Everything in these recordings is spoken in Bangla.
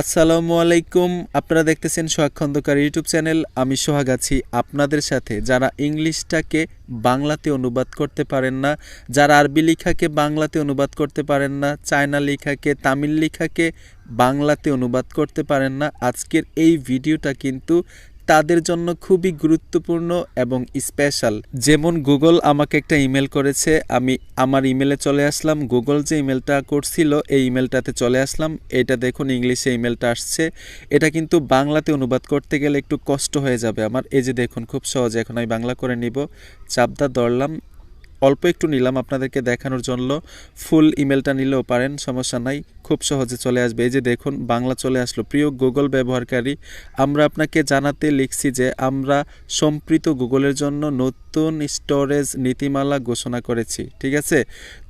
আসসালামু আলাইকুম। আপনারা দেখতেছেন সোহাগ খন্দকার ইউটিউব চ্যানেল। আমি সোহাগ আছি আপনাদের সাথে। যারা ইংলিশটাকে বাংলাতে অনুবাদ করতে পারেন না, যারা আরবি লেখাকে বাংলাতে অনুবাদ করতে পারেন না, চায়না লেখাকে তামিল লেখাকে বাংলাতে অনুবাদ করতে পারেন না, আজকের এই ভিডিওটা কিন্তু তাদের জন্য খুবই গুরুত্বপূর্ণ এবং স্পেশাল। যেমন গুগল আমাকে একটা ইমেল করেছে, আমি আমার ইমেলে চলে আসলাম। গুগল যে ইমেলটা করছিল এই ইমেলটাতে চলে আসলাম। এটা দেখুন ইংলিশে ইমেলটা আসছে। এটা কিন্তু বাংলাতে অনুবাদ করতে গেলে একটু কষ্ট হয়ে যাবে আমার। এই যে দেখুন খুব সহজে এখন আমি বাংলা করে নিব। চাপদা ধরলাম, অল্প একটু নিলাম আপনাদেরকে দেখানোর জন্য। ফুল ইমেলটা নিলেও পারেন, সমস্যা নাই, খুব সহজে চলে আসবে। এই যে দেখুন বাংলা চলে আসলো। প্রিয় গুগল ব্যবহারকারী, আমরা আপনাকে জানাতে লিখছি যে আমরা সম্প্রীত গুগলের জন্য নতুন স্টোরেজ নীতিমালা ঘোষণা করেছি। ঠিক আছে,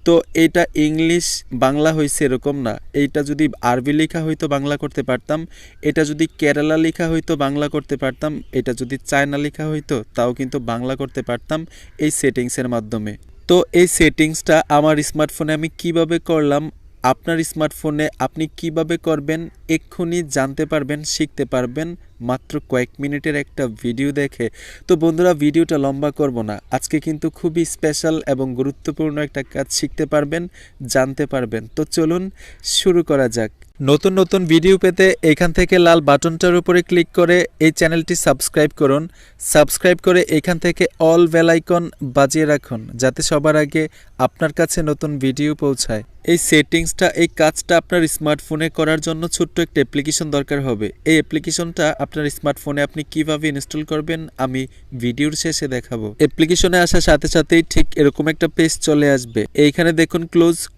তো এইটা ইংলিশ বাংলা হয়েছে এরকম না। এইটা যদি আরবি লেখা হইতো বাংলা করতে পারতাম, এটা যদি কেরালা লেখা হইতো বাংলা করতে পারতাম, এটা যদি চায়না লেখা হইতো তাও কিন্তু বাংলা করতে পারতাম এই সেটিংসের মাধ্যমে। তো এই সেটিংসটা আমার স্মার্টফোনে আমি কিভাবে করলাম, আপনার স্মার্টফোনে আপনি কিভাবে করবেন এক্ষুনি জানতে পারবেন, শিখতে পারবেন মাত্র কয়েক মিনিটের একটা ভিডিও দেখে। তো বন্ধুরা, ভিডিওটা লম্বা করব না, আজকে কিন্তু খুবই স্পেশাল এবং গুরুত্বপূর্ণ একটা কাজ শিখতে পারবেন, জানতে পারবেন। তো চলুন শুরু করা যাক। নতুন নতুন ভিডিও পেতে এখান থেকে লাল বাটনটার উপরে ক্লিক করে এই চ্যানেলটি সাবস্ক্রাইব করুন। সাবস্ক্রাইব করে এখান থেকে অল বেল আইকন বাজিয়ে রাখুন, যাতে সবার আগে আপনার কাছে নতুন ভিডিও পৌঁছায়। এই সেটিংসটা, এই কাজটা আপনার স্মার্টফোনে করার জন্য ছোট্ট একটা অ্যাপ্লিকেশন দরকার হবে। এই অ্যাপ্লিকেশনটা আপনার স্মার্টফোনে আপনি কিভাবে ইনস্টল করবেন আমি ভিডিওর শেষে দেখাবো। অ্যাপ্লিকেশনে আসার সাথে সাথেই ঠিক এরকম একটা পেজ চলে আসবে। এইখানে দেখুন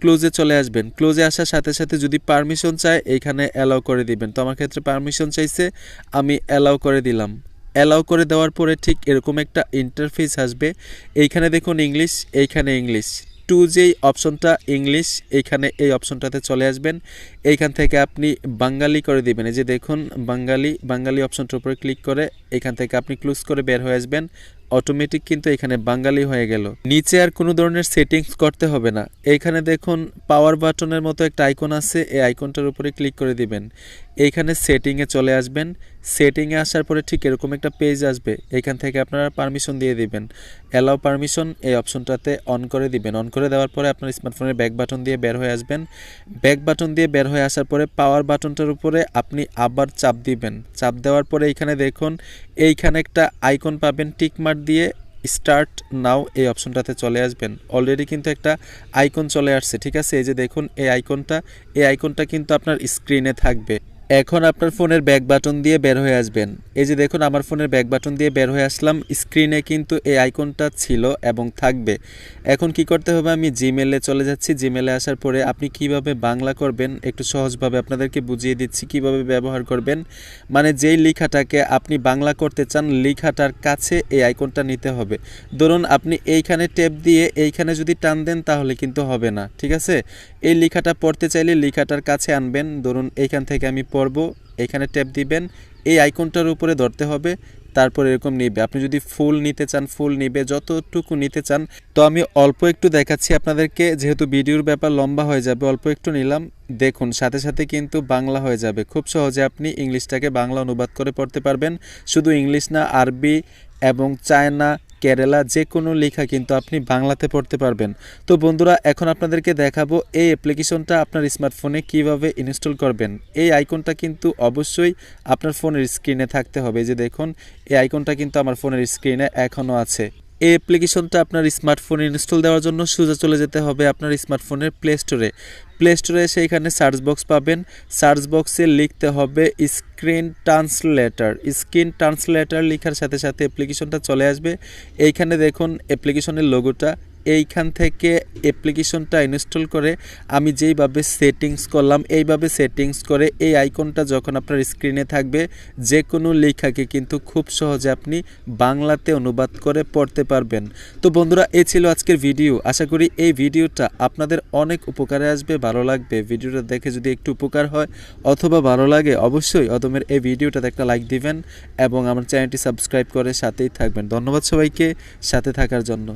ক্লোজে চলে আসবেন। ক্লোজে আসার সাথে সাথে যদি পারমিশন চায় এইখানে অ্যালাউ করে দিবেন। তো আমার ক্ষেত্রে পারমিশন চাইছে, আমি অ্যালাউ করে দিলাম। অ্যালাউ করে দেওয়ার পরে ঠিক এরকম একটা ইন্টারফেস আসবে। এইখানে দেখুন ইংলিশ, এইখানে ইংলিশ টু যেই অপশনটা ইংলিশ, এইখানে এই অপশনটাতে চলে আসবেন। এইখান থেকে আপনি বাঙালি করে দিবেন। এই যে দেখুন বাঙালি অপশনটার উপরে ক্লিক করে এখান থেকে আপনি ক্লোজ করে বের হয়ে আসবেন। অটোমেটিক কিন্তু এখানে বাঙালি হয়ে গেল। নিচে আর কোনো ধরনের সেটিংস করতে হবে না। এইখানে দেখুন পাওয়ার বাটনের মতো একটা আইকন আছে, এই আইকনটার উপরে ক্লিক করে দিবেন। এইখানে সেটিংয়ে চলে আসবেন। সেটিংয়ে আসার পরে ঠিক এরকম একটা পেজ আসবে। এখান থেকে আপনারা পারমিশন দিয়ে দিবেন। অ্যালাউ পারমিশন এই অপশনটাতে অন করে দিবেন। অন করে দেওয়ার পরে আপনার স্মার্টফোনের ব্যাক বাটন দিয়ে বের হয়ে আসবেন। ব্যাক বাটন দিয়ে বের হয়ে আসার পরে পাওয়ার বাটনটার উপরে আপনি আবার চাপ দিবেন। চাপ দেওয়ার পরে এইখানে দেখুন এইখানে একটা আইকন পাবেন টিক মার্ক দিয়ে, স্টার্ট নাও এই অপশনটাতে চলে আসবেন। অলরেডি কিন্তু একটা আইকন চলে আসছে। ঠিক আছে, এই যে দেখুন এই আইকনটা কিন্তু আপনার স্ক্রিনে থাকবে। এখন আপনার ফোনের ব্যাক বাটন দিয়ে বের হয়ে আসবেন। এই যে দেখুন আমার ফোনের ব্যাক বাটন দিয়ে বের হয়ে আসলাম। স্ক্রিনে কিন্তু এই আইকনটা ছিল এবং থাকবে। এখন কি করতে হবে, আমি জিমেলে চলে যাচ্ছি। জিমেলে আসার পরে আপনি কিভাবে বাংলা করবেন একটু সহজভাবে আপনাদেরকে বুঝিয়ে দিচ্ছি কিভাবে ব্যবহার করবেন। মানে যেই লেখাটাকে আপনি বাংলা করতে চান লেখাটার কাছে এই আইকনটা নিতে হবে। ধরুন আপনি এইখানে ট্যাপ দিয়ে এইখানে যদি টান দেন তাহলে কিন্তু হবে না। ঠিক আছে, এই লেখাটা পড়তে চাইলে লেখাটার কাছে আনবেন। ধরুন এইখান থেকে আমি পড়ব, এখানে ট্যাপ দিবেন, এই আইকনটার উপরে ধরতে হবে, তারপর এরকম নিবে। আপনি যদি ফুল নিতে চান ফুল নিবে, যতটুকু নিতে চান। তো আমি অল্প একটু দেখাচ্ছি আপনাদেরকে, যেহেতু ভিডিওর ব্যাপার লম্বা হয়ে যাবে, অল্প একটু নিলাম। দেখুন সাথে সাথে কিন্তু বাংলা হয়ে যাবে। খুব সহজে আপনি ইংলিশটাকে বাংলা অনুবাদ করে পড়তে পারবেন। শুধু ইংলিশ না, আরবি এবং চায়না, কেরালা যে কোনো লেখা কিন্তু আপনি বাংলাতে পড়তে পারবেন। তো বন্ধুরা, এখন আপনাদেরকে দেখাবো এই অ্যাপ্লিকেশনটা আপনার স্মার্টফোনে কিভাবে ইনস্টল করবেন। এই আইকনটা কিন্তু অবশ্যই আপনার ফোনের স্ক্রিনে থাকতে হবে। এই যে দেখুন এই আইকনটা কিন্তু আমার ফোনের স্ক্রিনে এখনও আছে। এই অ্যাপ্লিকেশনটা আপনার স্মার্টফোনে ইনস্টল দেওয়ার জন্য সোজা চলে যেতে হবে আপনার স্মার্টফোনের প্লে স্টোরে এসে এখানে সার্চ বক্স পাবেন। সার্চ বক্সে লিখতে হবে স্ক্রিন ট্রান্সলেটর লেখার সাথে সাথে অ্যাপ্লিকেশনটা চলে আসবে। এইখানে দেখুন অ্যাপ্লিকেশনের লোগোটা। এইখান থেকে অ্যাপ্লিকেশনটা ইনস্টল করে আমি যেইভাবে সেটিংস করলাম এইভাবে সেটিংস করে এই আইকনটা যখন আপনার স্ক্রিনে থাকবে যে কোনো লেখাকে কিন্তু খুব সহজে আপনি বাংলাতে অনুবাদ করে পড়তে পারবেন। তো বন্ধুরা, এই ছিল আজকের ভিডিও। আশা করি এই ভিডিওটা আপনাদের অনেক উপকারে আসবে, ভালো লাগবে। ভিডিওটা দেখে যদি একটু উপকার হয় অথবা ভালো লাগে অবশ্যই অদমের এই ভিডিওটাতে একটা লাইক দিবেন এবং আমার চ্যানেলটি সাবস্ক্রাইব করে সাথেই থাকবেন। ধন্যবাদ সবাইকে সাথে থাকার জন্য।